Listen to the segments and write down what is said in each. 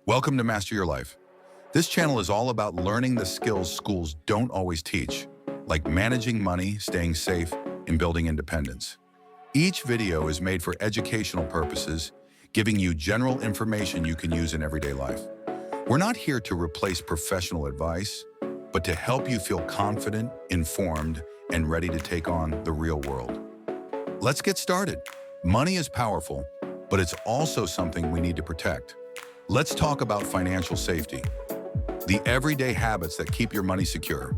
Welcome to Master Your Life. This channel is all about learning the skills schools don't always teach, like managing money, staying safe, and building independence. Each video is made for educational purposes, giving you general information you can use in everyday life. We're not here to replace professional advice, but to help you feel confident, informed, and ready to take on the real world. Let's get started. Money is powerful, but it's also something we need to protect. Let's talk about financial safety, the everyday habits that keep your money secure.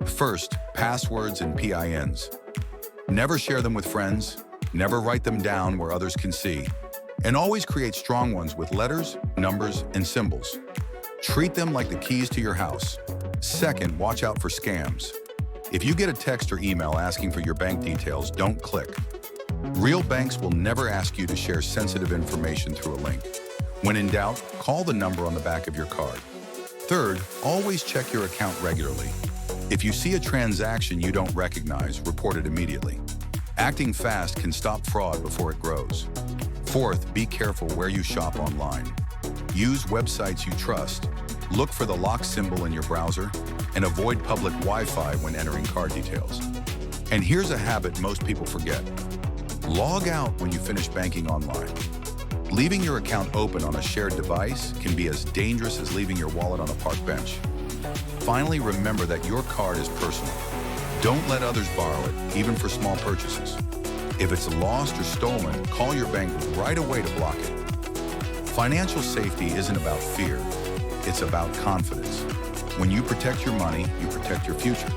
First, passwords and PINs. Never share them with friends, never write them down where others can see, and always create strong ones with letters, numbers, and symbols. Treat them like the keys to your house. Second, watch out for scams. If you get a text or email asking for your bank details, don't click. Real banks will never ask you to share sensitive information through a link. When in doubt, call the number on the back of your card. Third, always check your account regularly. If you see a transaction you don't recognize, report it immediately. Acting fast can stop fraud before it grows. Fourth, be careful where you shop online. Use websites you trust. Look for the lock symbol in your browser and avoid public Wi-Fi when entering card details. And here's a habit most people forget. Log out when you finish banking online. Leaving your account open on a shared device can be as dangerous as leaving your wallet on a park bench. Finally, remember that your card is personal. Don't let others borrow it, even for small purchases. If it's lost or stolen, call your bank right away to block it. Financial safety isn't about fear, it's about confidence. When you protect your money, you protect your future.